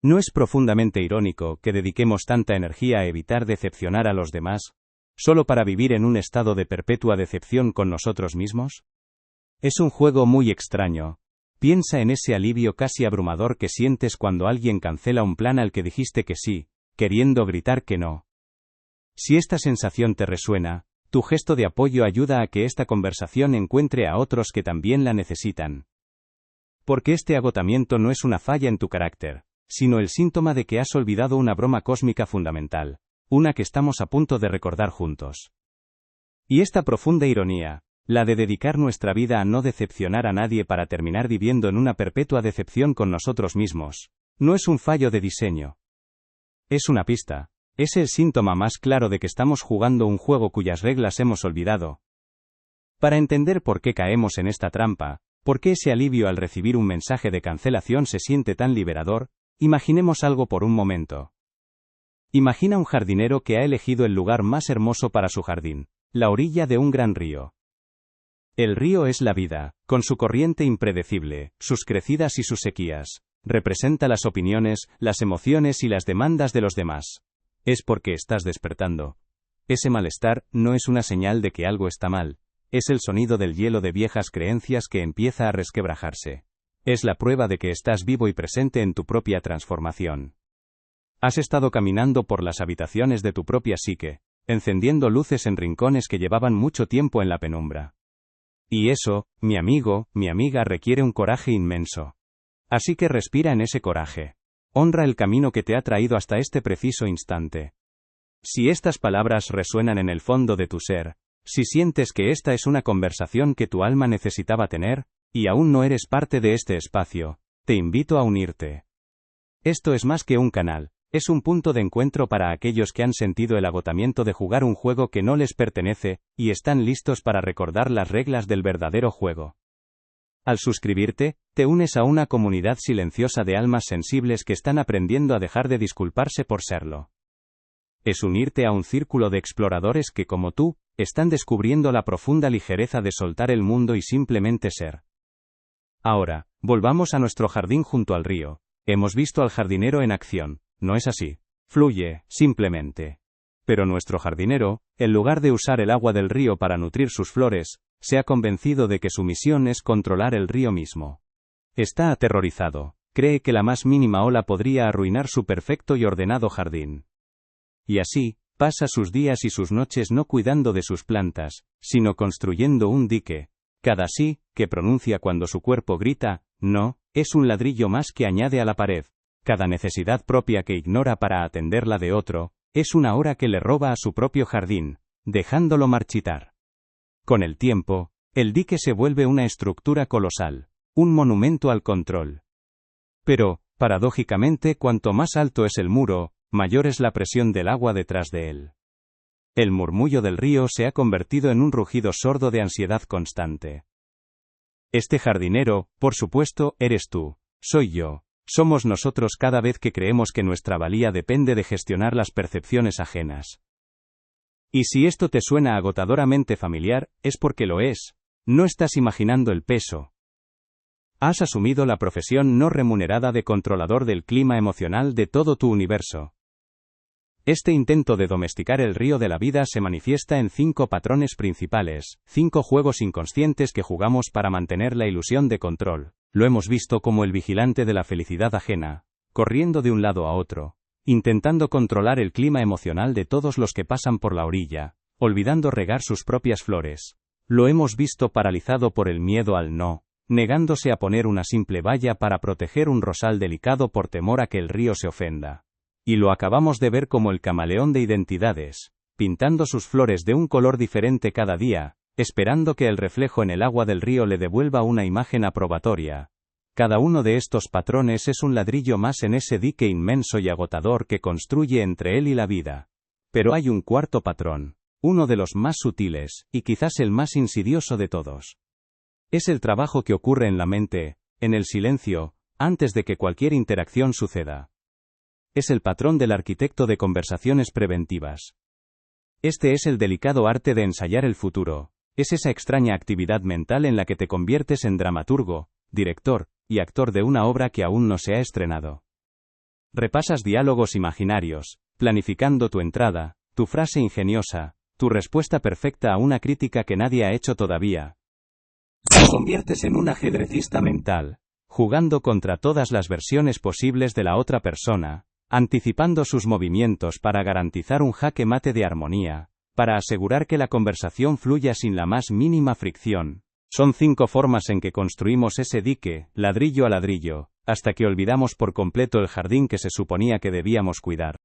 ¿No es profundamente irónico que dediquemos tanta energía a evitar decepcionar a los demás, solo para vivir en un estado de perpetua decepción con nosotros mismos? Es un juego muy extraño. Piensa en ese alivio casi abrumador que sientes cuando alguien cancela un plan al que dijiste que sí, queriendo gritar que no. Si esta sensación te resuena, tu gesto de apoyo ayuda a que esta conversación encuentre a otros que también la necesitan. Porque este agotamiento no es una falla en tu carácter, sino el síntoma de que has olvidado una broma cósmica fundamental, una que estamos a punto de recordar juntos. Y esta profunda ironía, la de dedicar nuestra vida a no decepcionar a nadie para terminar viviendo en una perpetua decepción con nosotros mismos, no es un fallo de diseño. Es una pista, es el síntoma más claro de que estamos jugando un juego cuyas reglas hemos olvidado. Para entender por qué caemos en esta trampa, por qué ese alivio al recibir un mensaje de cancelación se siente tan liberador, imaginemos algo por un momento. Imagina un jardinero que ha elegido el lugar más hermoso para su jardín, la orilla de un gran río. El río es la vida, con su corriente impredecible, sus crecidas y sus sequías. Representa las opiniones, las emociones y las demandas de los demás. Es porque estás despertando. Ese malestar no es una señal de que algo está mal. Es el sonido del hielo de viejas creencias que empieza a resquebrajarse. Es la prueba de que estás vivo y presente en tu propia transformación. Has estado caminando por las habitaciones de tu propia psique, encendiendo luces en rincones que llevaban mucho tiempo en la penumbra. Y eso, mi amigo, mi amiga, requiere un coraje inmenso. Así que respira en ese coraje. Honra el camino que te ha traído hasta este preciso instante. Si estas palabras resuenan en el fondo de tu ser, si sientes que esta es una conversación que tu alma necesitaba tener, y aún no eres parte de este espacio, te invito a unirte. Esto es más que un canal, es un punto de encuentro para aquellos que han sentido el agotamiento de jugar un juego que no les pertenece, y están listos para recordar las reglas del verdadero juego. Al suscribirte, te unes a una comunidad silenciosa de almas sensibles que están aprendiendo a dejar de disculparse por serlo. Es unirte a un círculo de exploradores que, como tú, están descubriendo la profunda ligereza de soltar el mundo y simplemente ser. Ahora, volvamos a nuestro jardín junto al río. Hemos visto al jardinero en acción, ¿no es así? Fluye, simplemente. Pero nuestro jardinero, en lugar de usar el agua del río para nutrir sus flores, se ha convencido de que su misión es controlar el río mismo. Está aterrorizado, cree que la más mínima ola podría arruinar su perfecto y ordenado jardín. Y así, pasa sus días y sus noches no cuidando de sus plantas, sino construyendo un dique. Cada sí, que pronuncia cuando su cuerpo grita, no, es un ladrillo más que añade a la pared. Cada necesidad propia que ignora para atender la de otro, es una hora que le roba a su propio jardín, dejándolo marchitar. Con el tiempo, el dique se vuelve una estructura colosal, un monumento al control. Pero, paradójicamente, cuanto más alto es el muro, mayor es la presión del agua detrás de él. El murmullo del río se ha convertido en un rugido sordo de ansiedad constante. Este jardinero, por supuesto, eres tú, soy yo. Somos nosotros cada vez que creemos que nuestra valía depende de gestionar las percepciones ajenas. Y si esto te suena agotadoramente familiar, es porque lo es. No estás imaginando el peso. Has asumido la profesión no remunerada de controlador del clima emocional de todo tu universo. Este intento de domesticar el río de la vida se manifiesta en 5 patrones principales, 5 juegos inconscientes que jugamos para mantener la ilusión de control. Lo hemos visto como el vigilante de la felicidad ajena, corriendo de un lado a otro, intentando controlar el clima emocional de todos los que pasan por la orilla, olvidando regar sus propias flores. Lo hemos visto paralizado por el miedo al no, negándose a poner una simple valla para proteger un rosal delicado por temor a que el río se ofenda. Y lo acabamos de ver como el camaleón de identidades, pintando sus flores de un color diferente cada día, esperando que el reflejo en el agua del río le devuelva una imagen aprobatoria. Cada uno de estos patrones es un ladrillo más en ese dique inmenso y agotador que construye entre él y la vida. Pero hay un cuarto patrón, uno de los más sutiles, y quizás el más insidioso de todos. Es el trabajo que ocurre en la mente, en el silencio, antes de que cualquier interacción suceda. Es el patrón del arquitecto de conversaciones preventivas. Este es el delicado arte de ensayar el futuro. Es esa extraña actividad mental en la que te conviertes en dramaturgo, director y actor de una obra que aún no se ha estrenado. Repasas diálogos imaginarios, planificando tu entrada, tu frase ingeniosa, tu respuesta perfecta a una crítica que nadie ha hecho todavía. Te conviertes en un ajedrecista mental, jugando contra todas las versiones posibles de la otra persona, anticipando sus movimientos para garantizar un jaque mate de armonía, para asegurar que la conversación fluya sin la más mínima fricción. Son 5 formas en que construimos ese dique, ladrillo a ladrillo, hasta que olvidamos por completo el jardín que se suponía que debíamos cuidar.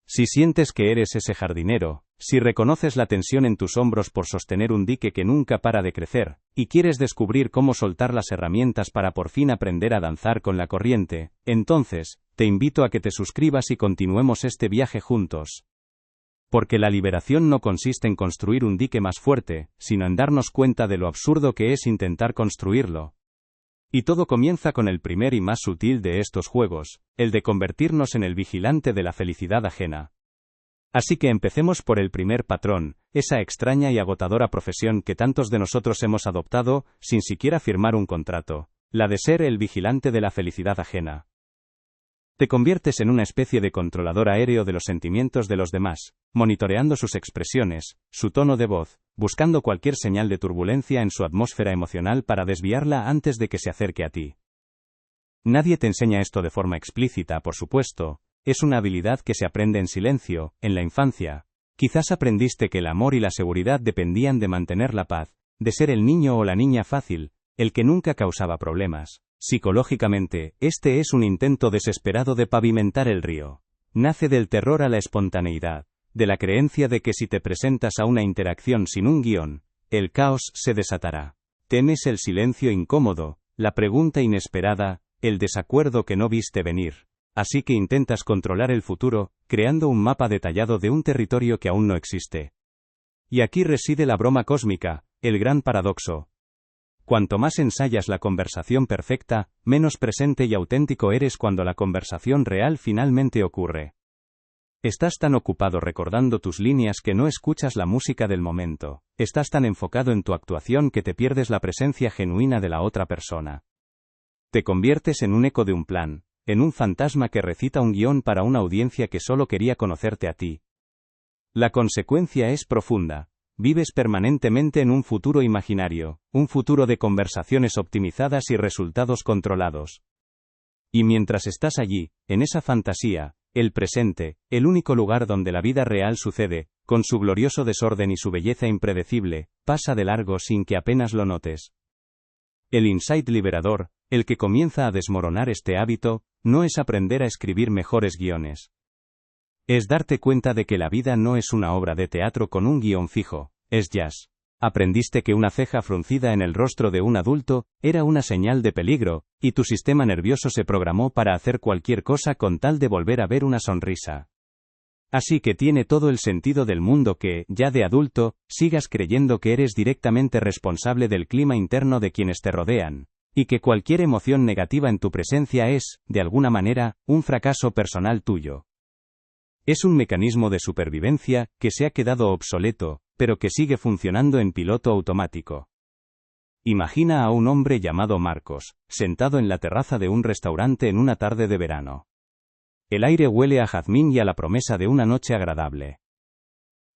Si sientes que eres ese jardinero, si reconoces la tensión en tus hombros por sostener un dique que nunca para de crecer, y quieres descubrir cómo soltar las herramientas para por fin aprender a danzar con la corriente, entonces, te invito a que te suscribas y continuemos este viaje juntos. Porque la liberación no consiste en construir un dique más fuerte, sino en darnos cuenta de lo absurdo que es intentar construirlo. Y todo comienza con el primer y más sutil de estos juegos, el de convertirnos en el vigilante de la felicidad ajena. Así que empecemos por el primer patrón, esa extraña y agotadora profesión que tantos de nosotros hemos adoptado, sin siquiera firmar un contrato, la de ser el vigilante de la felicidad ajena. Te conviertes en una especie de controlador aéreo de los sentimientos de los demás, monitoreando sus expresiones, su tono de voz, buscando cualquier señal de turbulencia en su atmósfera emocional para desviarla antes de que se acerque a ti. Nadie te enseña esto de forma explícita, por supuesto, es una habilidad que se aprende en silencio, en la infancia. Quizás aprendiste que el amor y la seguridad dependían de mantener la paz, de ser el niño o la niña fácil, el que nunca causaba problemas. Psicológicamente, este es un intento desesperado de pavimentar el río. Nace del terror a la espontaneidad, de la creencia de que si te presentas a una interacción sin un guión, el caos se desatará. Temes el silencio incómodo, la pregunta inesperada, el desacuerdo que no viste venir. Así que intentas controlar el futuro, creando un mapa detallado de un territorio que aún no existe. Y aquí reside la broma cósmica, el gran paradoxo. Cuanto más ensayas la conversación perfecta, menos presente y auténtico eres cuando la conversación real finalmente ocurre. Estás tan ocupado recordando tus líneas que no escuchas la música del momento. Estás tan enfocado en tu actuación que te pierdes la presencia genuina de la otra persona. Te conviertes en un eco de un plan, en un fantasma que recita un guión para una audiencia que solo quería conocerte a ti. La consecuencia es profunda. Vives permanentemente en un futuro imaginario, un futuro de conversaciones optimizadas y resultados controlados. Y mientras estás allí, en esa fantasía, el presente, el único lugar donde la vida real sucede, con su glorioso desorden y su belleza impredecible, pasa de largo sin que apenas lo notes. El insight liberador, el que comienza a desmoronar este hábito, no es aprender a escribir mejores guiones. Es darte cuenta de que la vida no es una obra de teatro con un guión fijo, es jazz. Aprendiste que una ceja fruncida en el rostro de un adulto era una señal de peligro, y tu sistema nervioso se programó para hacer cualquier cosa con tal de volver a ver una sonrisa. Así que tiene todo el sentido del mundo que, ya de adulto, sigas creyendo que eres directamente responsable del clima interno de quienes te rodean, y que cualquier emoción negativa en tu presencia es, de alguna manera, un fracaso personal tuyo. Es un mecanismo de supervivencia que se ha quedado obsoleto, pero que sigue funcionando en piloto automático. Imagina a un hombre llamado Marcos, sentado en la terraza de un restaurante en una tarde de verano. El aire huele a jazmín y a la promesa de una noche agradable.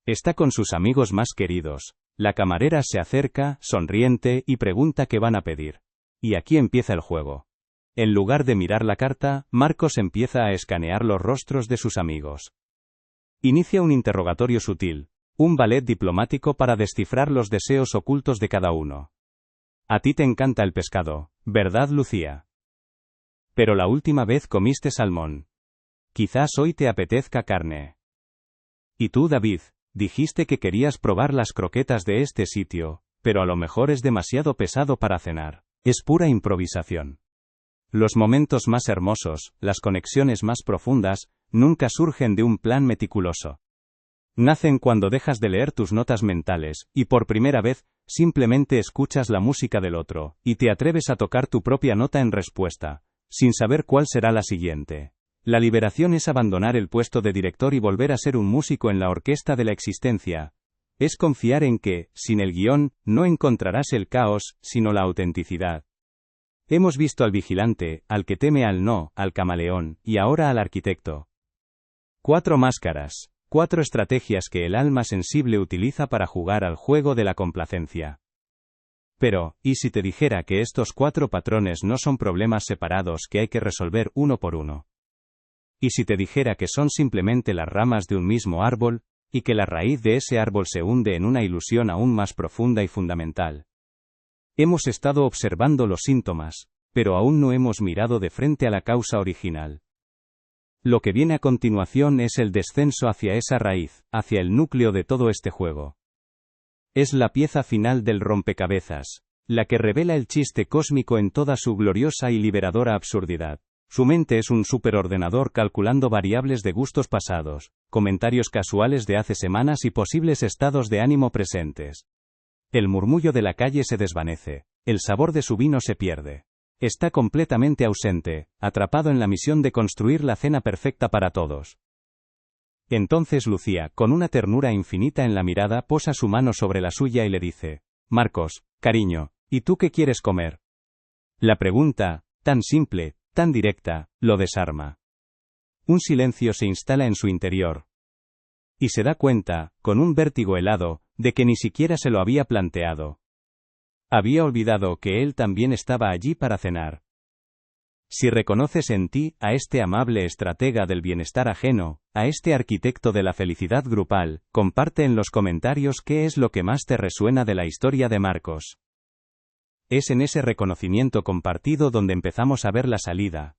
Está con sus amigos más queridos. La camarera se acerca, sonriente, y pregunta qué van a pedir. Y aquí empieza el juego. En lugar de mirar la carta, Marcos empieza a escanear los rostros de sus amigos. Inicia un interrogatorio sutil, un ballet diplomático para descifrar los deseos ocultos de cada uno. A ti te encanta el pescado, ¿verdad, Lucía? Pero la última vez comiste salmón. Quizás hoy te apetezca carne. Y tú, David, dijiste que querías probar las croquetas de este sitio, pero a lo mejor es demasiado pesado para cenar. Es pura improvisación. Los momentos más hermosos, las conexiones más profundas, nunca surgen de un plan meticuloso. Nacen cuando dejas de leer tus notas mentales, y por primera vez, simplemente escuchas la música del otro, y te atreves a tocar tu propia nota en respuesta, sin saber cuál será la siguiente. La liberación es abandonar el puesto de director y volver a ser un músico en la orquesta de la existencia. Es confiar en que, sin el guión, no encontrarás el caos, sino la autenticidad. Hemos visto al vigilante, al que teme al no, al camaleón, y ahora al arquitecto. 4 máscaras, 4 estrategias que el alma sensible utiliza para jugar al juego de la complacencia. Pero, ¿y si te dijera que estos 4 patrones no son problemas separados que hay que resolver uno por uno? ¿Y si te dijera que son simplemente las ramas de un mismo árbol, y que la raíz de ese árbol se hunde en una ilusión aún más profunda y fundamental? Hemos estado observando los síntomas, pero aún no hemos mirado de frente a la causa original. Lo que viene a continuación es el descenso hacia esa raíz, hacia el núcleo de todo este juego. Es la pieza final del rompecabezas, la que revela el chiste cósmico en toda su gloriosa y liberadora absurdidad. Su mente es un superordenador calculando variables de gustos pasados, comentarios casuales de hace semanas y posibles estados de ánimo presentes. El murmullo de la calle se desvanece, el sabor de su vino se pierde. Está completamente ausente, atrapado en la misión de construir la cena perfecta para todos. Entonces Lucía, con una ternura infinita en la mirada, posa su mano sobre la suya y le dice: Marcos, cariño, ¿y tú qué quieres comer? La pregunta, tan simple, tan directa, lo desarma. Un silencio se instala en su interior. Y se da cuenta, con un vértigo helado, de que ni siquiera se lo había planteado. Había olvidado que él también estaba allí para cenar. Si reconoces en ti a este amable estratega del bienestar ajeno, a este arquitecto de la felicidad grupal, comparte en los comentarios qué es lo que más te resuena de la historia de Marcos. Es en ese reconocimiento compartido donde empezamos a ver la salida.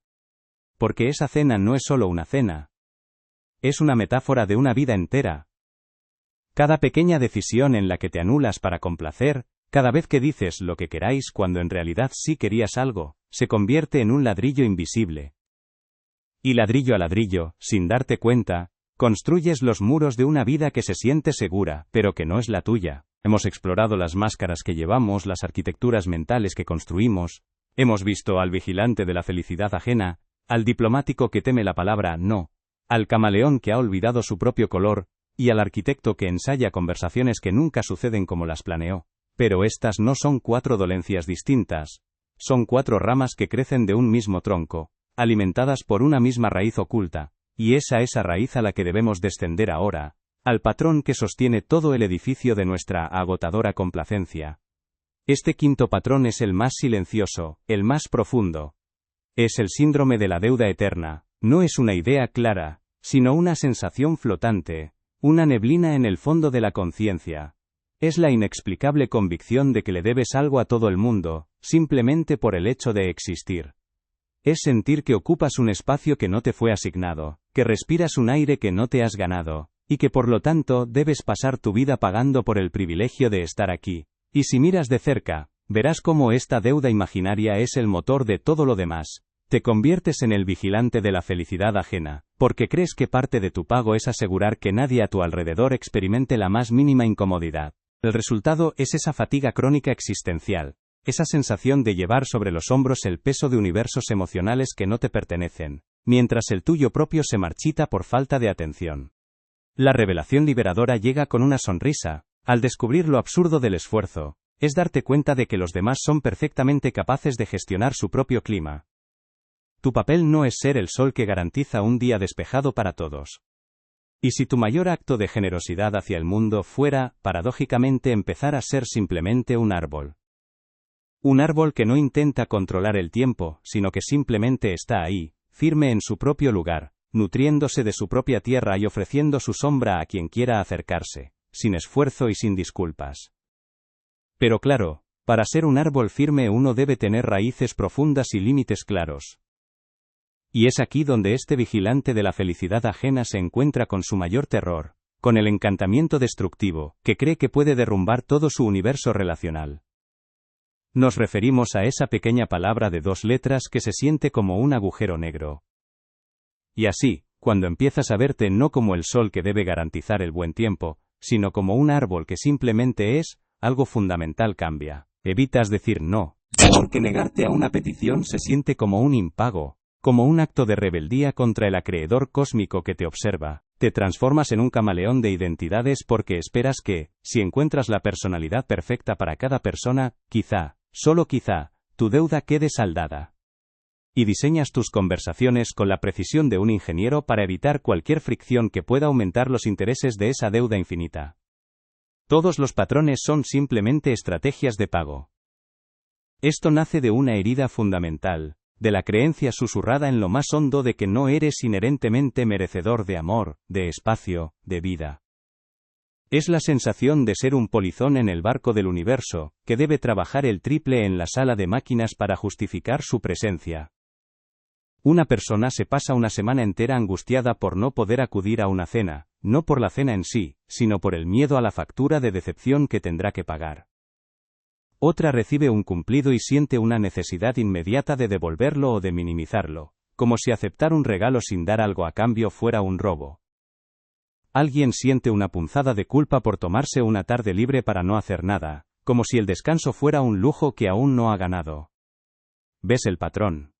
Porque esa cena no es solo una cena. Es una metáfora de una vida entera. Cada pequeña decisión en la que te anulas para complacer, cada vez que dices lo que queráis cuando en realidad sí querías algo, se convierte en un ladrillo invisible. Y ladrillo a ladrillo, sin darte cuenta, construyes los muros de una vida que se siente segura, pero que no es la tuya. Hemos explorado las máscaras que llevamos, las arquitecturas mentales que construimos. Hemos visto al vigilante de la felicidad ajena, al diplomático que teme la palabra no, al camaleón que ha olvidado su propio color, y al arquitecto que ensaya conversaciones que nunca suceden como las planeó. Pero estas no son 4 dolencias distintas. Son 4 ramas que crecen de un mismo tronco, alimentadas por una misma raíz oculta, y es a esa raíz a la que debemos descender ahora, al patrón que sostiene todo el edificio de nuestra agotadora complacencia. Este quinto patrón es el más silencioso, el más profundo. Es el síndrome de la deuda eterna. No es una idea clara, sino una sensación flotante, una neblina en el fondo de la conciencia. Es la inexplicable convicción de que le debes algo a todo el mundo, simplemente por el hecho de existir. Es sentir que ocupas un espacio que no te fue asignado, que respiras un aire que no te has ganado, y que por lo tanto debes pasar tu vida pagando por el privilegio de estar aquí. Y si miras de cerca, verás cómo esta deuda imaginaria es el motor de todo lo demás. Te conviertes en el vigilante de la felicidad ajena, porque crees que parte de tu pago es asegurar que nadie a tu alrededor experimente la más mínima incomodidad. El resultado es esa fatiga crónica existencial, esa sensación de llevar sobre los hombros el peso de universos emocionales que no te pertenecen, mientras el tuyo propio se marchita por falta de atención. La revelación liberadora llega con una sonrisa, al descubrir lo absurdo del esfuerzo, es darte cuenta de que los demás son perfectamente capaces de gestionar su propio clima. Tu papel no es ser el sol que garantiza un día despejado para todos. Y si tu mayor acto de generosidad hacia el mundo fuera, paradójicamente, empezar a ser simplemente un árbol. Un árbol que no intenta controlar el tiempo, sino que simplemente está ahí, firme en su propio lugar, nutriéndose de su propia tierra y ofreciendo su sombra a quien quiera acercarse, sin esfuerzo y sin disculpas. Pero claro, para ser un árbol firme uno debe tener raíces profundas y límites claros. Y es aquí donde este vigilante de la felicidad ajena se encuentra con su mayor terror, con el encantamiento destructivo, que cree que puede derrumbar todo su universo relacional. Nos referimos a esa pequeña palabra de 2 letras que se siente como un agujero negro. Y así, cuando empiezas a verte no como el sol que debe garantizar el buen tiempo, sino como un árbol que simplemente es, algo fundamental cambia. Evitas decir no, porque negarte a una petición se siente como un impago, como un acto de rebeldía contra el acreedor cósmico que te observa. Te transformas en un camaleón de identidades porque esperas que, si encuentras la personalidad perfecta para cada persona, quizá, solo quizá, tu deuda quede saldada. Y diseñas tus conversaciones con la precisión de un ingeniero para evitar cualquier fricción que pueda aumentar los intereses de esa deuda infinita. Todos los patrones son simplemente estrategias de pago. Esto nace de una herida fundamental, de la creencia susurrada en lo más hondo de que no eres inherentemente merecedor de amor, de espacio, de vida. Es la sensación de ser un polizón en el barco del universo, que debe trabajar el triple en la sala de máquinas para justificar su presencia. Una persona se pasa una semana entera angustiada por no poder acudir a una cena, no por la cena en sí, sino por el miedo a la factura de decepción que tendrá que pagar. Otra recibe un cumplido y siente una necesidad inmediata de devolverlo o de minimizarlo, como si aceptar un regalo sin dar algo a cambio fuera un robo. Alguien siente una punzada de culpa por tomarse una tarde libre para no hacer nada, como si el descanso fuera un lujo que aún no ha ganado. ¿Ves el patrón?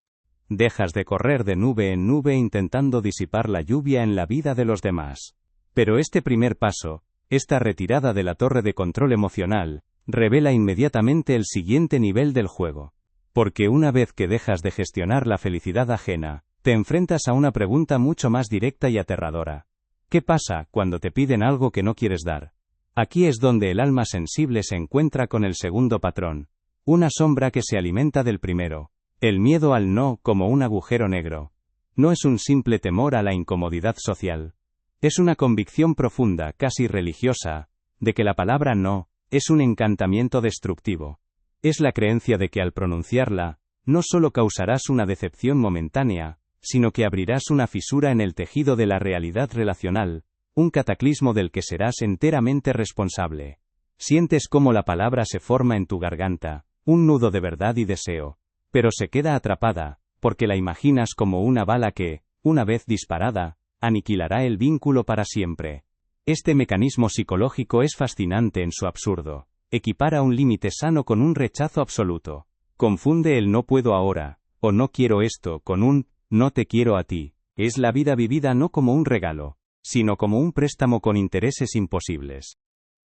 Dejas de correr de nube en nube intentando disipar la lluvia en la vida de los demás. Pero este primer paso, esta retirada de la torre de control emocional, revela inmediatamente el siguiente nivel del juego. Porque una vez que dejas de gestionar la felicidad ajena, te enfrentas a una pregunta mucho más directa y aterradora. ¿Qué pasa cuando te piden algo que no quieres dar? Aquí es donde el alma sensible se encuentra con el segundo patrón, una sombra que se alimenta del primero. El miedo al no como un agujero negro. No es un simple temor a la incomodidad social. Es una convicción profunda, casi religiosa, de que la palabra no es un encantamiento destructivo. Es la creencia de que al pronunciarla, no solo causarás una decepción momentánea, sino que abrirás una fisura en el tejido de la realidad relacional, un cataclismo del que serás enteramente responsable. Sientes cómo la palabra se forma en tu garganta, un nudo de verdad y deseo. Pero se queda atrapada, porque la imaginas como una bala que, una vez disparada, aniquilará el vínculo para siempre. Este mecanismo psicológico es fascinante en su absurdo. Equipara un límite sano con un rechazo absoluto. Confunde el no puedo ahora, o no quiero esto, con un no te quiero a ti. Es la vida vivida no como un regalo, sino como un préstamo con intereses imposibles.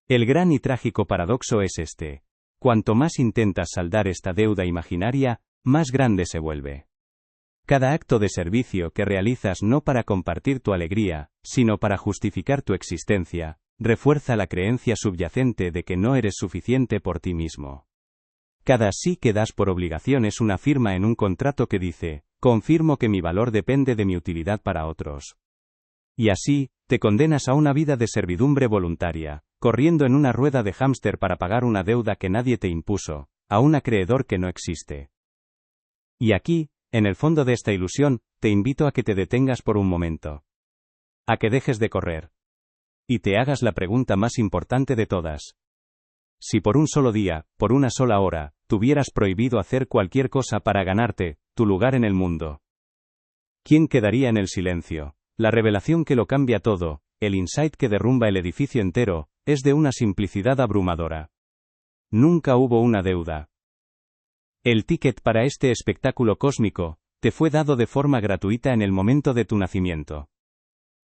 El gran y trágico paradoxo es este. Cuanto más intentas saldar esta deuda imaginaria, más grande se vuelve. Cada acto de servicio que realizas no para compartir tu alegría, sino para justificar tu existencia, refuerza la creencia subyacente de que no eres suficiente por ti mismo. Cada sí que das por obligación es una firma en un contrato que dice, confirmo que mi valor depende de mi utilidad para otros. Y así, te condenas a una vida de servidumbre voluntaria, corriendo en una rueda de hámster para pagar una deuda que nadie te impuso, a un acreedor que no existe. Y aquí, en el fondo de esta ilusión, te invito a que te detengas por un momento. A que dejes de correr. Y te hagas la pregunta más importante de todas. Si por un solo día, por una sola hora, tuvieras prohibido hacer cualquier cosa para ganarte tu lugar en el mundo, ¿quién quedaría en el silencio? La revelación que lo cambia todo, el insight que derrumba el edificio entero, es de una simplicidad abrumadora. Nunca hubo una deuda. El ticket para este espectáculo cósmico te fue dado de forma gratuita en el momento de tu nacimiento.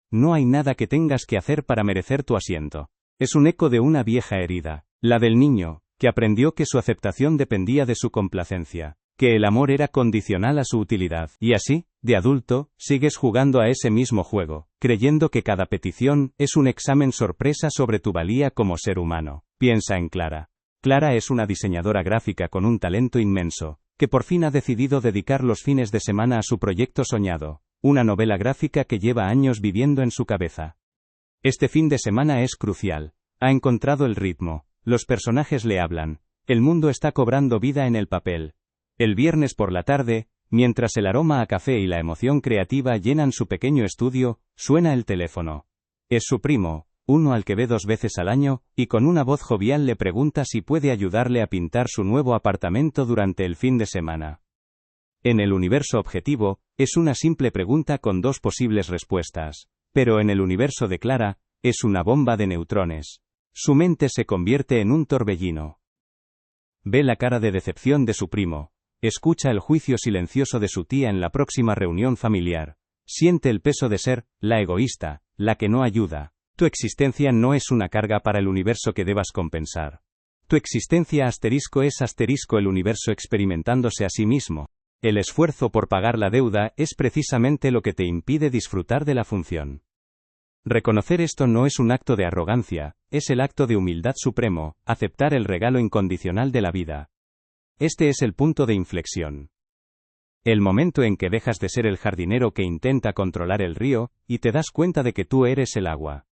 No hay nada que tengas que hacer para merecer tu asiento. Es un eco de una vieja herida, la del niño, que aprendió que su aceptación dependía de su complacencia, que el amor era condicional a su utilidad. Y así, de adulto, sigues jugando a ese mismo juego, creyendo que cada petición es un examen sorpresa sobre tu valía como ser humano. Piensa en Clara. Clara es una diseñadora gráfica con un talento inmenso, que por fin ha decidido dedicar los fines de semana a su proyecto soñado, una novela gráfica que lleva años viviendo en su cabeza. Este fin de semana es crucial. Ha encontrado el ritmo, los personajes le hablan, el mundo está cobrando vida en el papel. El viernes por la tarde, mientras el aroma a café y la emoción creativa llenan su pequeño estudio, suena el teléfono. Es su primo, uno al que ve 2 veces al año, y con una voz jovial le pregunta si puede ayudarle a pintar su nuevo apartamento durante el fin de semana. En el universo objetivo, es una simple pregunta con 2 posibles respuestas, pero en el universo de Clara, es una bomba de neutrones. Su mente se convierte en un torbellino. Ve la cara de decepción de su primo, escucha el juicio silencioso de su tía en la próxima reunión familiar, siente el peso de ser la egoísta, la que no ayuda. Tu existencia no es una carga para el universo que debas compensar. Tu existencia *es el universo experimentándose a sí mismo. El esfuerzo por pagar la deuda es precisamente lo que te impide disfrutar de la función. Reconocer esto no es un acto de arrogancia, es el acto de humildad supremo, aceptar el regalo incondicional de la vida. Este es el punto de inflexión. El momento en que dejas de ser el jardinero que intenta controlar el río, y te das cuenta de que tú eres el agua.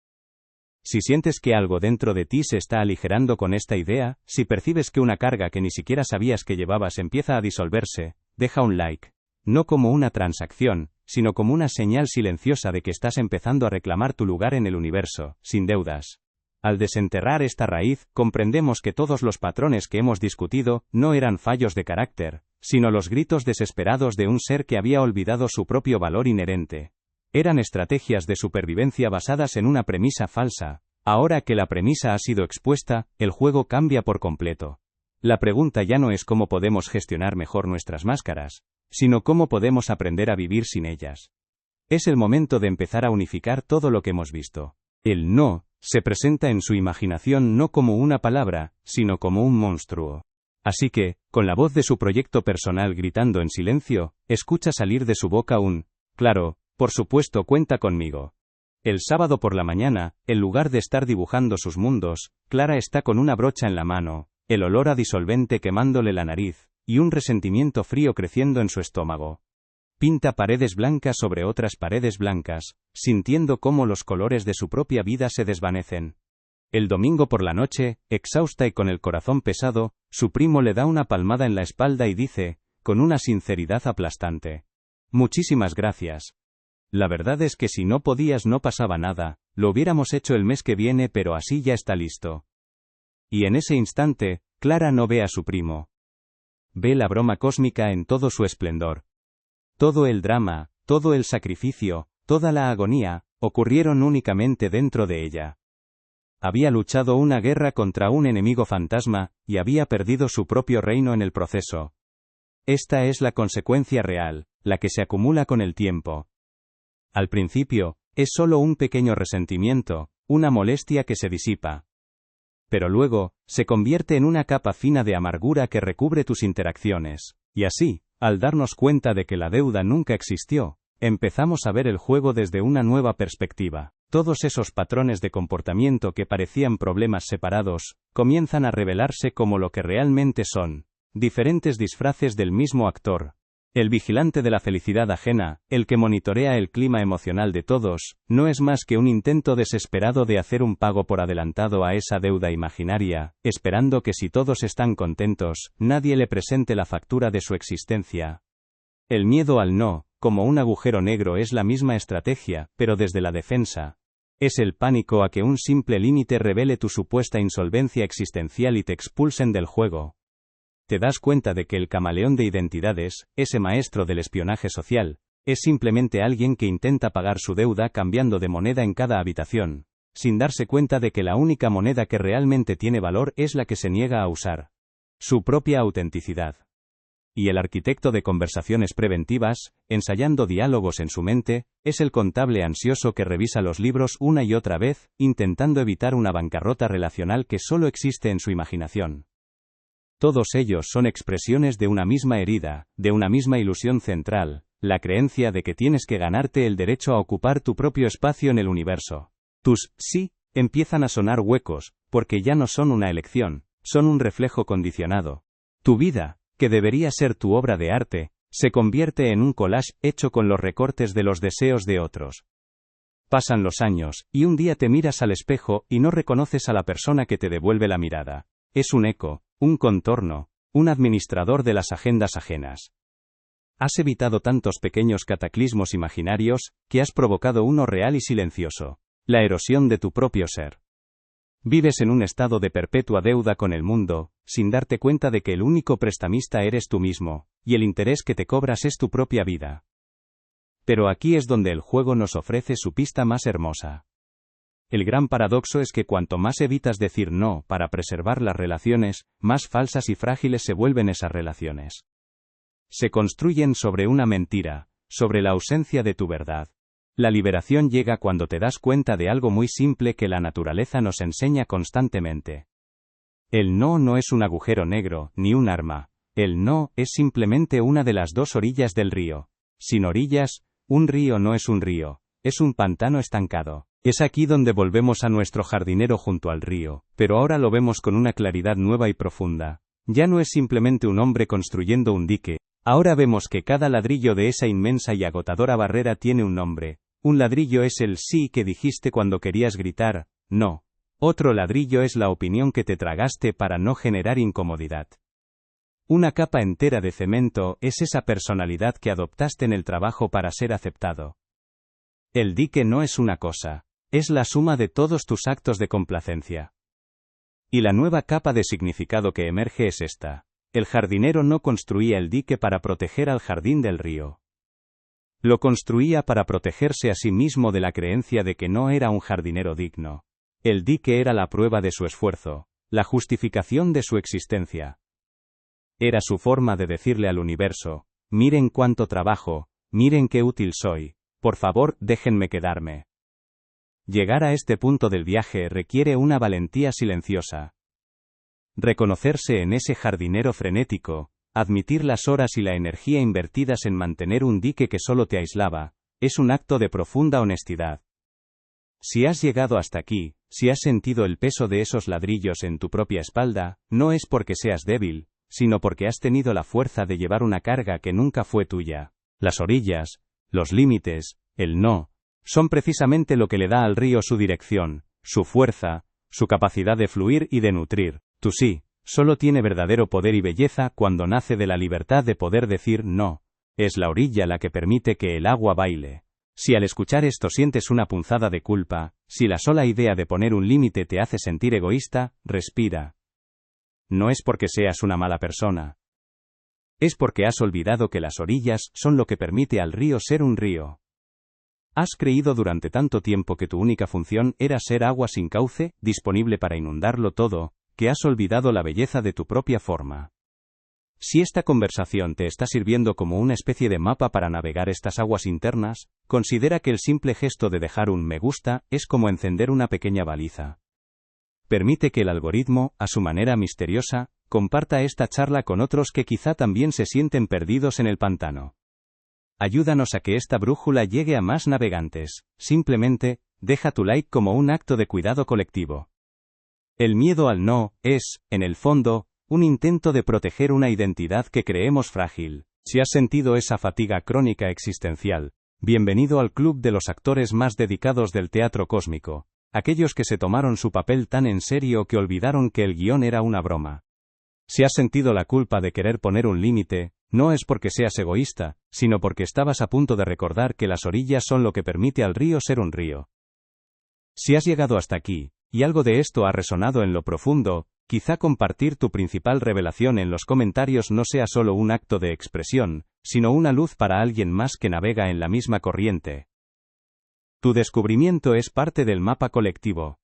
Si sientes que algo dentro de ti se está aligerando con esta idea, si percibes que una carga que ni siquiera sabías que llevabas empieza a disolverse, deja un like. No como una transacción, sino como una señal silenciosa de que estás empezando a reclamar tu lugar en el universo, sin deudas. Al desenterrar esta raíz, comprendemos que todos los patrones que hemos discutido no eran fallos de carácter, sino los gritos desesperados de un ser que había olvidado su propio valor inherente. Eran estrategias de supervivencia basadas en una premisa falsa. Ahora que la premisa ha sido expuesta, el juego cambia por completo. La pregunta ya no es cómo podemos gestionar mejor nuestras máscaras, sino cómo podemos aprender a vivir sin ellas. Es el momento de empezar a unificar todo lo que hemos visto. El no se presenta en su imaginación no como una palabra, sino como un monstruo. Así que, con la voz de su proyecto personal gritando en silencio, escucha salir de su boca un «Claro, por supuesto, cuenta conmigo». El sábado por la mañana, en lugar de estar dibujando sus mundos, Clara está con una brocha en la mano, el olor a disolvente quemándole la nariz, y un resentimiento frío creciendo en su estómago. Pinta paredes blancas sobre otras paredes blancas, sintiendo cómo los colores de su propia vida se desvanecen. El domingo por la noche, exhausta y con el corazón pesado, su primo le da una palmada en la espalda y dice, con una sinceridad aplastante: «Muchísimas gracias. La verdad es que si no podías no pasaba nada, lo hubiéramos hecho el mes que viene, pero así ya está listo». Y en ese instante, Clara no ve a su primo. Ve la broma cósmica en todo su esplendor. Todo el drama, todo el sacrificio, toda la agonía, ocurrieron únicamente dentro de ella. Había luchado una guerra contra un enemigo fantasma, y había perdido su propio reino en el proceso. Esta es la consecuencia real, la que se acumula con el tiempo. Al principio, es solo un pequeño resentimiento, una molestia que se disipa. Pero luego, se convierte en una capa fina de amargura que recubre tus interacciones, y así, al darnos cuenta de que la deuda nunca existió, empezamos a ver el juego desde una nueva perspectiva. Todos esos patrones de comportamiento que parecían problemas separados, comienzan a revelarse como lo que realmente son: diferentes disfraces del mismo actor. El vigilante de la felicidad ajena, el que monitorea el clima emocional de todos, no es más que un intento desesperado de hacer un pago por adelantado a esa deuda imaginaria, esperando que si todos están contentos, nadie le presente la factura de su existencia. El miedo al no, como un agujero negro, es la misma estrategia, pero desde la defensa. Es el pánico a que un simple límite revele tu supuesta insolvencia existencial y te expulsen del juego. Te das cuenta de que el camaleón de identidades, ese maestro del espionaje social, es simplemente alguien que intenta pagar su deuda cambiando de moneda en cada habitación, sin darse cuenta de que la única moneda que realmente tiene valor es la que se niega a usar: su propia autenticidad. Y el arquitecto de conversaciones preventivas, ensayando diálogos en su mente, es el contable ansioso que revisa los libros una y otra vez, intentando evitar una bancarrota relacional que solo existe en su imaginación. Todos ellos son expresiones de una misma herida, de una misma ilusión central, la creencia de que tienes que ganarte el derecho a ocupar tu propio espacio en el universo. Tus sí empiezan a sonar huecos, porque ya no son una elección, son un reflejo condicionado. Tu vida, que debería ser tu obra de arte, se convierte en un collage hecho con los recortes de los deseos de otros. Pasan los años, y un día te miras al espejo y no reconoces a la persona que te devuelve la mirada. Es un eco, un contorno, un administrador de las agendas ajenas. Has evitado tantos pequeños cataclismos imaginarios, que has provocado uno real y silencioso: la erosión de tu propio ser. Vives en un estado de perpetua deuda con el mundo, sin darte cuenta de que el único prestamista eres tú mismo, y el interés que te cobras es tu propia vida. Pero aquí es donde el juego nos ofrece su pista más hermosa. El gran paradoxo es que cuanto más evitas decir no para preservar las relaciones, más falsas y frágiles se vuelven esas relaciones. Se construyen sobre una mentira, sobre la ausencia de tu verdad. La liberación llega cuando te das cuenta de algo muy simple que la naturaleza nos enseña constantemente. El no es un agujero negro, ni un arma. El no es simplemente una de las dos orillas del río. Sin orillas, un río no es un río, es un pantano estancado. Es aquí donde volvemos a nuestro jardinero junto al río, pero ahora lo vemos con una claridad nueva y profunda. Ya no es simplemente un hombre construyendo un dique, ahora vemos que cada ladrillo de esa inmensa y agotadora barrera tiene un nombre. Un ladrillo es el sí que dijiste cuando querías gritar, no. Otro ladrillo es la opinión que te tragaste para no generar incomodidad. Una capa entera de cemento es esa personalidad que adoptaste en el trabajo para ser aceptado. El dique no es una cosa, es la suma de todos tus actos de complacencia. Y la nueva capa de significado que emerge es esta. El jardinero no construía el dique para proteger al jardín del río. Lo construía para protegerse a sí mismo de la creencia de que no era un jardinero digno. El dique era la prueba de su esfuerzo, la justificación de su existencia. Era su forma de decirle al universo, miren cuánto trabajo, miren qué útil soy, por favor, déjenme quedarme. Llegar a este punto del viaje requiere una valentía silenciosa. Reconocerse en ese jardinero frenético, admitir las horas y la energía invertidas en mantener un dique que solo te aislaba, es un acto de profunda honestidad. Si has llegado hasta aquí, si has sentido el peso de esos ladrillos en tu propia espalda, no es porque seas débil, sino porque has tenido la fuerza de llevar una carga que nunca fue tuya. Las orillas, los límites, el no, son precisamente lo que le da al río su dirección, su fuerza, su capacidad de fluir y de nutrir. Tu sí, solo tiene verdadero poder y belleza cuando nace de la libertad de poder decir no. Es la orilla la que permite que el agua baile. Si al escuchar esto sientes una punzada de culpa, si la sola idea de poner un límite te hace sentir egoísta, respira. No es porque seas una mala persona. Es porque has olvidado que las orillas son lo que permite al río ser un río. Has creído durante tanto tiempo que tu única función era ser agua sin cauce, disponible para inundarlo todo, que has olvidado la belleza de tu propia forma. Si esta conversación te está sirviendo como una especie de mapa para navegar estas aguas internas, considera que el simple gesto de dejar un me gusta es como encender una pequeña baliza. Permite que el algoritmo, a su manera misteriosa, comparta esta charla con otros que quizá también se sienten perdidos en el pantano. Ayúdanos a que esta brújula llegue a más navegantes. Simplemente, deja tu like como un acto de cuidado colectivo. El miedo al no es, en el fondo, un intento de proteger una identidad que creemos frágil. Si has sentido esa fatiga crónica existencial, bienvenido al club de los actores más dedicados del teatro cósmico, aquellos que se tomaron su papel tan en serio que olvidaron que el guión era una broma. Si has sentido la culpa de querer poner un límite, no es porque seas egoísta, sino porque estabas a punto de recordar que las orillas son lo que permite al río ser un río. Si has llegado hasta aquí, y algo de esto ha resonado en lo profundo, quizá compartir tu principal revelación en los comentarios no sea solo un acto de expresión, sino una luz para alguien más que navega en la misma corriente. Tu descubrimiento es parte del mapa colectivo.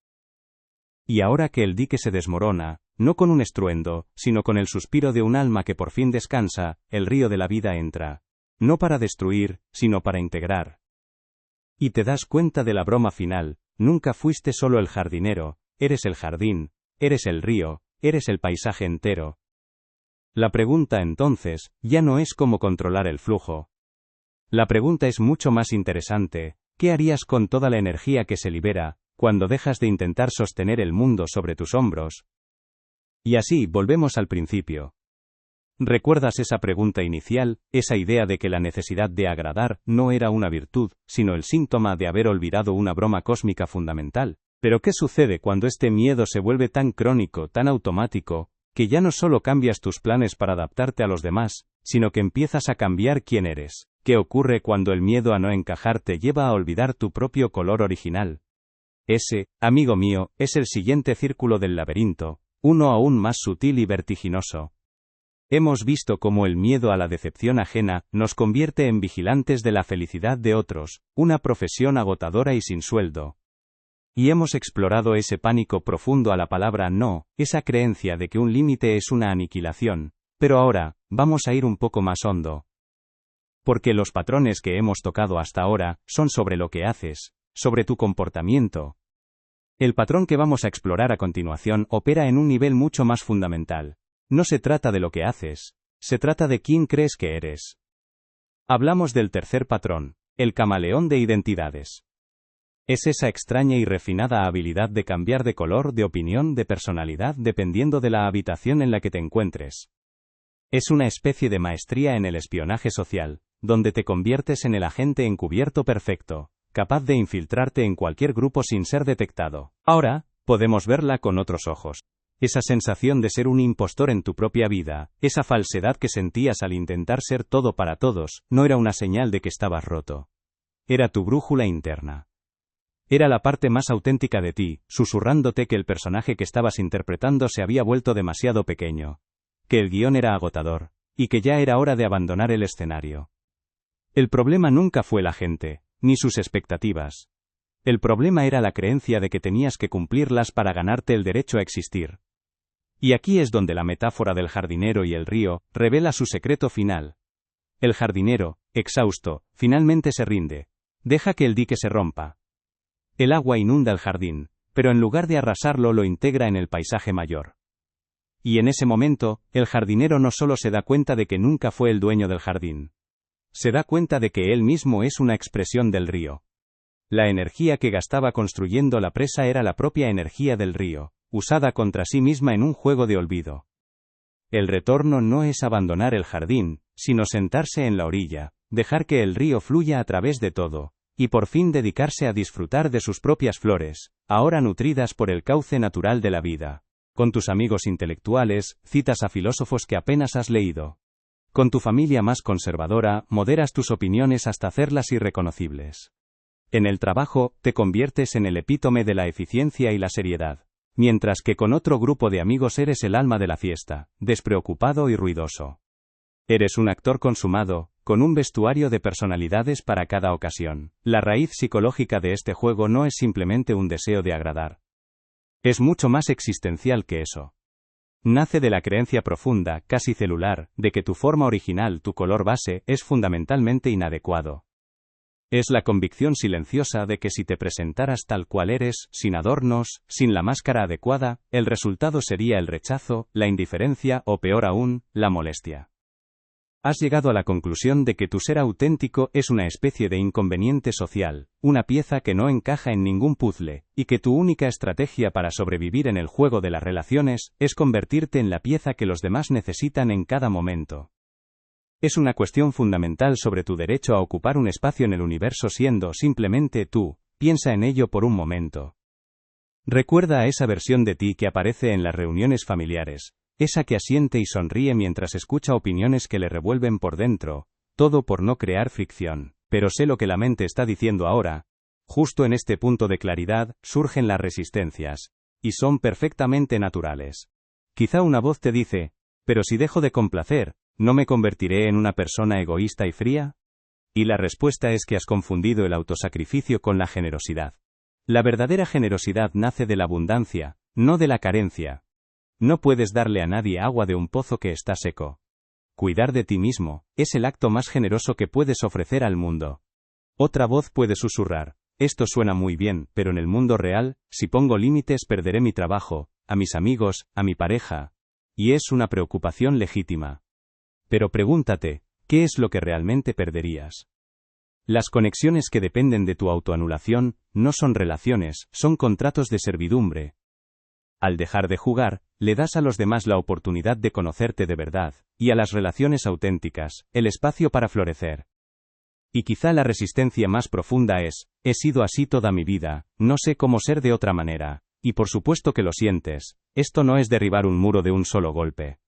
Y ahora que el dique se desmorona, no con un estruendo, sino con el suspiro de un alma que por fin descansa, el río de la vida entra. No para destruir, sino para integrar. Y te das cuenta de la broma final, nunca fuiste solo el jardinero, eres el jardín, eres el río, eres el paisaje entero. La pregunta entonces, ya no es cómo controlar el flujo. La pregunta es mucho más interesante, ¿qué harías con toda la energía que se libera, cuando dejas de intentar sostener el mundo sobre tus hombros? Y así volvemos al principio. ¿Recuerdas esa pregunta inicial, esa idea de que la necesidad de agradar no era una virtud, sino el síntoma de haber olvidado una broma cósmica fundamental? Pero ¿qué sucede cuando este miedo se vuelve tan crónico, tan automático, que ya no solo cambias tus planes para adaptarte a los demás, sino que empiezas a cambiar quién eres? ¿Qué ocurre cuando el miedo a no encajar te lleva a olvidar tu propio color original? Ese, amigo mío, es el siguiente círculo del laberinto, uno aún más sutil y vertiginoso. Hemos visto cómo el miedo a la decepción ajena nos convierte en vigilantes de la felicidad de otros, una profesión agotadora y sin sueldo. Y hemos explorado ese pánico profundo a la palabra no, esa creencia de que un límite es una aniquilación. Pero ahora, vamos a ir un poco más hondo. Porque los patrones que hemos tocado hasta ahora son sobre lo que haces, sobre tu comportamiento. El patrón que vamos a explorar a continuación opera en un nivel mucho más fundamental. No se trata de lo que haces, se trata de quién crees que eres. Hablamos del tercer patrón, el camaleón de identidades. Es esa extraña y refinada habilidad de cambiar de color, de opinión, de personalidad, dependiendo de la habitación en la que te encuentres. Es una especie de maestría en el espionaje social, donde te conviertes en el agente encubierto perfecto, capaz de infiltrarte en cualquier grupo sin ser detectado. Ahora, podemos verla con otros ojos. Esa sensación de ser un impostor en tu propia vida, esa falsedad que sentías al intentar ser todo para todos, no era una señal de que estabas roto. Era tu brújula interna. Era la parte más auténtica de ti, susurrándote que el personaje que estabas interpretando se había vuelto demasiado pequeño, que el guión era agotador, y que ya era hora de abandonar el escenario. El problema nunca fue la gente, ni sus expectativas. El problema era la creencia de que tenías que cumplirlas para ganarte el derecho a existir. Y aquí es donde la metáfora del jardinero y el río revela su secreto final. El jardinero, exhausto, finalmente se rinde. Deja que el dique se rompa. El agua inunda el jardín, pero en lugar de arrasarlo lo integra en el paisaje mayor. Y en ese momento, el jardinero no solo se da cuenta de que nunca fue el dueño del jardín. Se da cuenta de que él mismo es una expresión del río. La energía que gastaba construyendo la presa era la propia energía del río, usada contra sí misma en un juego de olvido. El retorno no es abandonar el jardín, sino sentarse en la orilla, dejar que el río fluya a través de todo, y por fin dedicarse a disfrutar de sus propias flores, ahora nutridas por el cauce natural de la vida. Con tus amigos intelectuales, citas a filósofos que apenas has leído. Con tu familia más conservadora, moderas tus opiniones hasta hacerlas irreconocibles. En el trabajo, te conviertes en el epítome de la eficiencia y la seriedad, mientras que con otro grupo de amigos eres el alma de la fiesta, despreocupado y ruidoso. Eres un actor consumado, con un vestuario de personalidades para cada ocasión. La raíz psicológica de este juego no es simplemente un deseo de agradar. Es mucho más existencial que eso. Nace de la creencia profunda, casi celular, de que tu forma original, tu color base, es fundamentalmente inadecuado. Es la convicción silenciosa de que si te presentaras tal cual eres, sin adornos, sin la máscara adecuada, el resultado sería el rechazo, la indiferencia o peor aún, la molestia. Has llegado a la conclusión de que tu ser auténtico es una especie de inconveniente social, una pieza que no encaja en ningún puzzle, y que tu única estrategia para sobrevivir en el juego de las relaciones es convertirte en la pieza que los demás necesitan en cada momento. Es una cuestión fundamental sobre tu derecho a ocupar un espacio en el universo siendo simplemente tú. Piensa en ello por un momento. Recuerda a esa versión de ti que aparece en las reuniones familiares. Esa que asiente y sonríe mientras escucha opiniones que le revuelven por dentro, todo por no crear fricción. Pero sé lo que la mente está diciendo ahora. Justo en este punto de claridad, surgen las resistencias. Y son perfectamente naturales. Quizá una voz te dice, pero si dejo de complacer, ¿no me convertiré en una persona egoísta y fría? Y la respuesta es que has confundido el autosacrificio con la generosidad. La verdadera generosidad nace de la abundancia, no de la carencia. No puedes darle a nadie agua de un pozo que está seco. Cuidar de ti mismo es el acto más generoso que puedes ofrecer al mundo. Otra voz puede susurrar, esto suena muy bien, pero en el mundo real, si pongo límites perderé mi trabajo, a mis amigos, a mi pareja. Y es una preocupación legítima. Pero pregúntate, ¿qué es lo que realmente perderías? Las conexiones que dependen de tu autoanulación no son relaciones, son contratos de servidumbre. Al dejar de jugar, le das a los demás la oportunidad de conocerte de verdad, y a las relaciones auténticas, el espacio para florecer. Y quizá la resistencia más profunda es, he sido así toda mi vida, no sé cómo ser de otra manera, y por supuesto que lo sientes, esto no es derribar un muro de un solo golpe.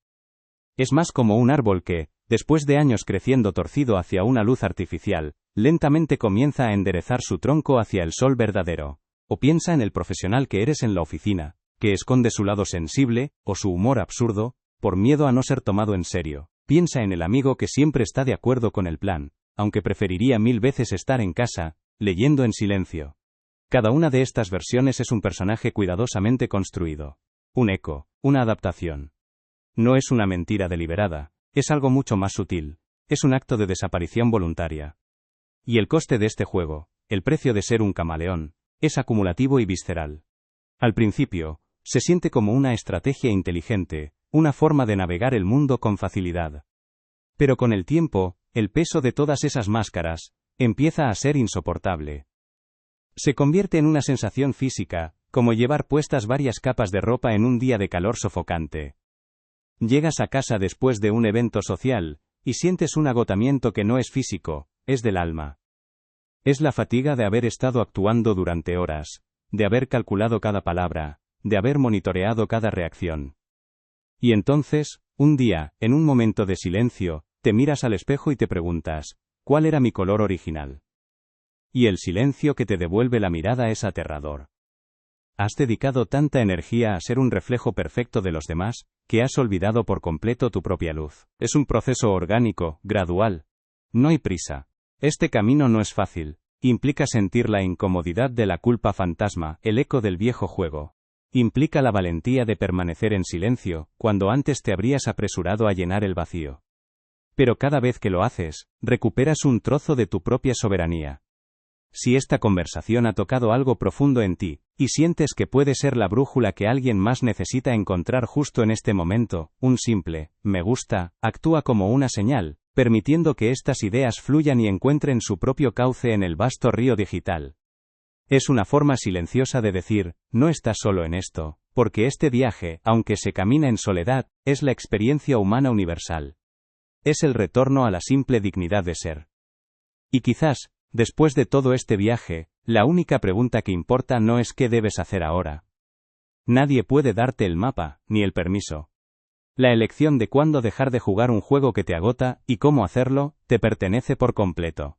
Es más como un árbol que, después de años creciendo torcido hacia una luz artificial, lentamente comienza a enderezar su tronco hacia el sol verdadero. O piensa en el profesional que eres en la oficina, que esconde su lado sensible, o su humor absurdo, por miedo a no ser tomado en serio. Piensa en el amigo que siempre está de acuerdo con el plan, aunque preferiría 1000 veces estar en casa, leyendo en silencio. Cada una de estas versiones es un personaje cuidadosamente construido. Un eco, una adaptación. No es una mentira deliberada, es algo mucho más sutil. Es un acto de desaparición voluntaria. Y el coste de este juego, el precio de ser un camaleón, es acumulativo y visceral. Al principio, se siente como una estrategia inteligente, una forma de navegar el mundo con facilidad. Pero con el tiempo, el peso de todas esas máscaras empieza a ser insoportable. Se convierte en una sensación física, como llevar puestas varias capas de ropa en un día de calor sofocante. Llegas a casa después de un evento social, y sientes un agotamiento que no es físico, es del alma. Es la fatiga de haber estado actuando durante horas, de haber calculado cada palabra, de haber monitoreado cada reacción. Y entonces, un día, en un momento de silencio, te miras al espejo y te preguntas, ¿cuál era mi color original? Y el silencio que te devuelve la mirada es aterrador. Has dedicado tanta energía a ser un reflejo perfecto de los demás, que has olvidado por completo tu propia luz. Es un proceso orgánico, gradual. No hay prisa. Este camino no es fácil. Implica sentir la incomodidad de la culpa fantasma, el eco del viejo juego. Implica la valentía de permanecer en silencio, cuando antes te habrías apresurado a llenar el vacío. Pero cada vez que lo haces, recuperas un trozo de tu propia soberanía. Si esta conversación ha tocado algo profundo en ti, y sientes que puede ser la brújula que alguien más necesita encontrar justo en este momento, un simple «me gusta» actúa como una señal, permitiendo que estas ideas fluyan y encuentren su propio cauce en el vasto río digital. Es una forma silenciosa de decir, no estás solo en esto, porque este viaje, aunque se camina en soledad, es la experiencia humana universal. Es el retorno a la simple dignidad de ser. Y quizás, después de todo este viaje, la única pregunta que importa no es qué debes hacer ahora. Nadie puede darte el mapa, ni el permiso. La elección de cuándo dejar de jugar un juego que te agota, y cómo hacerlo, te pertenece por completo.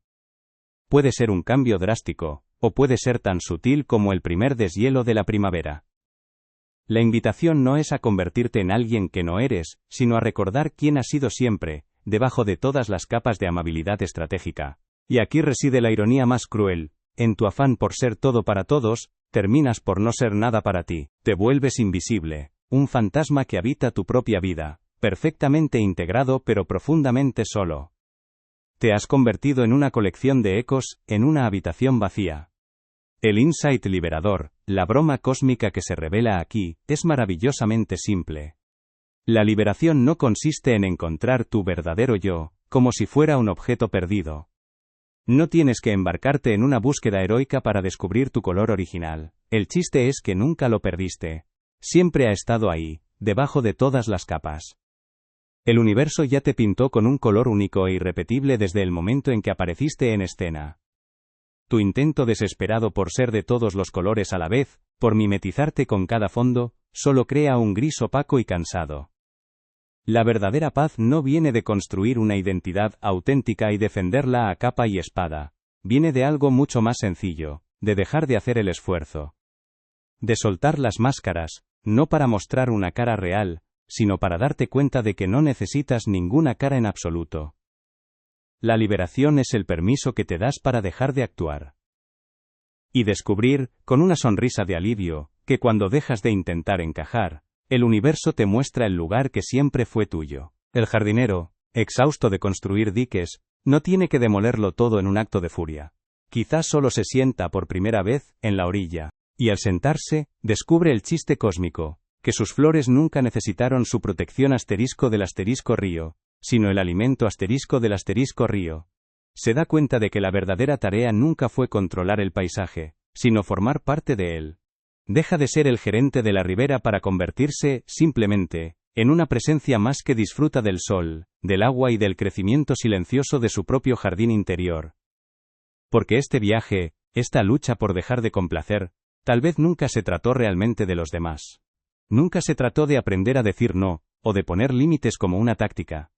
Puede ser un cambio drástico, o puede ser tan sutil como el primer deshielo de la primavera. La invitación no es a convertirte en alguien que no eres, sino a recordar quién has sido siempre, debajo de todas las capas de amabilidad estratégica. Y aquí reside la ironía más cruel, en tu afán por ser todo para todos, terminas por no ser nada para ti, te vuelves invisible, un fantasma que habita tu propia vida, perfectamente integrado pero profundamente solo. Te has convertido en una colección de ecos, en una habitación vacía. El insight liberador, la broma cósmica que se revela aquí, es maravillosamente simple. La liberación no consiste en encontrar tu verdadero yo, como si fuera un objeto perdido. No tienes que embarcarte en una búsqueda heroica para descubrir tu color original. El chiste es que nunca lo perdiste. Siempre ha estado ahí, debajo de todas las capas. El universo ya te pintó con un color único e irrepetible desde el momento en que apareciste en escena. Tu intento desesperado por ser de todos los colores a la vez, por mimetizarte con cada fondo, solo crea un gris opaco y cansado. La verdadera paz no viene de construir una identidad auténtica y defenderla a capa y espada. Viene de algo mucho más sencillo, de dejar de hacer el esfuerzo. De soltar las máscaras, no para mostrar una cara real, sino para darte cuenta de que no necesitas ninguna cara en absoluto. La liberación es el permiso que te das para dejar de actuar. Y descubrir, con una sonrisa de alivio, que cuando dejas de intentar encajar, el universo te muestra el lugar que siempre fue tuyo. El jardinero, exhausto de construir diques, no tiene que demolerlo todo en un acto de furia. Quizás solo se sienta por primera vez, en la orilla, y al sentarse, descubre el chiste cósmico, que sus flores nunca necesitaron su protección del asterisco río, sino el alimento del asterisco río. Se da cuenta de que la verdadera tarea nunca fue controlar el paisaje, sino formar parte de él. Deja de ser el gerente de la ribera para convertirse, simplemente, en una presencia más que disfruta del sol, del agua y del crecimiento silencioso de su propio jardín interior. Porque este viaje, esta lucha por dejar de complacer, tal vez nunca se trató realmente de los demás. Nunca se trató de aprender a decir no, o de poner límites como una táctica.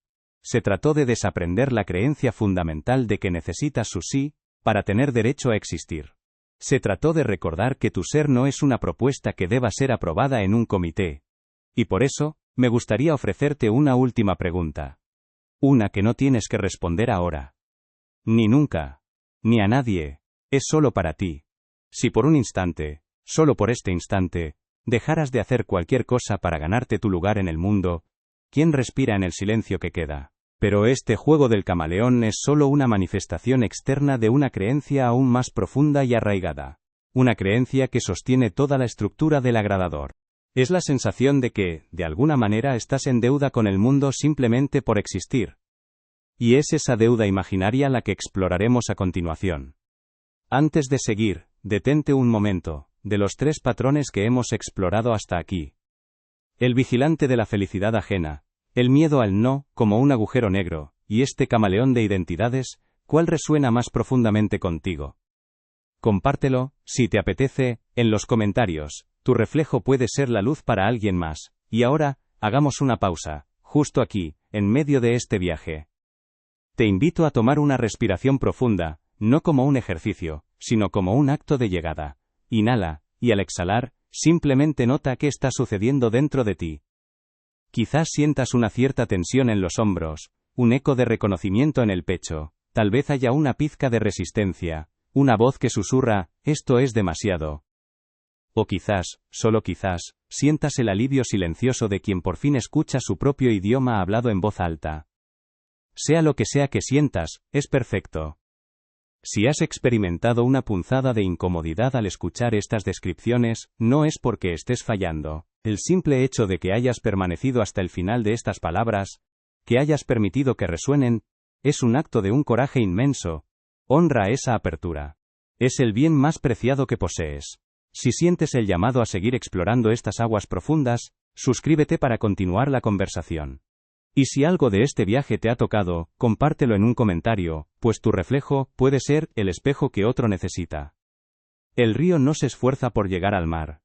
Se trató de desaprender la creencia fundamental de que necesitas su sí, para tener derecho a existir. Se trató de recordar que tu ser no es una propuesta que deba ser aprobada en un comité. Y por eso, me gustaría ofrecerte una última pregunta. Una que no tienes que responder ahora. Ni nunca. Ni a nadie. Es solo para ti. Si por un instante, solo por este instante, dejaras de hacer cualquier cosa para ganarte tu lugar en el mundo, ¿quién respira en el silencio que queda? Pero este juego del camaleón es solo una manifestación externa de una creencia aún más profunda y arraigada. Una creencia que sostiene toda la estructura del agradador. Es la sensación de que, de alguna manera, estás en deuda con el mundo simplemente por existir. Y es esa deuda imaginaria la que exploraremos a continuación. Antes de seguir, detente un momento, de los 3 patrones que hemos explorado hasta aquí. El vigilante de la felicidad ajena, el miedo al no, como un agujero negro, y este camaleón de identidades, ¿cuál resuena más profundamente contigo? Compártelo, si te apetece, en los comentarios. Tu reflejo puede ser la luz para alguien más. Y ahora, hagamos una pausa, justo aquí, en medio de este viaje. Te invito a tomar una respiración profunda, no como un ejercicio, sino como un acto de llegada. Inhala, y al exhalar, simplemente nota qué está sucediendo dentro de ti. Quizás sientas una cierta tensión en los hombros, un eco de reconocimiento en el pecho, tal vez haya una pizca de resistencia, una voz que susurra, esto es demasiado. O quizás, solo quizás, sientas el alivio silencioso de quien por fin escucha su propio idioma hablado en voz alta. Sea lo que sea que sientas, es perfecto. Si has experimentado una punzada de incomodidad al escuchar estas descripciones, no es porque estés fallando. El simple hecho de que hayas permanecido hasta el final de estas palabras, que hayas permitido que resuenen, es un acto de un coraje inmenso. Honra esa apertura. Es el bien más preciado que posees. Si sientes el llamado a seguir explorando estas aguas profundas, suscríbete para continuar la conversación. Y si algo de este viaje te ha tocado, compártelo en un comentario, pues tu reflejo puede ser el espejo que otro necesita. El río no se esfuerza por llegar al mar,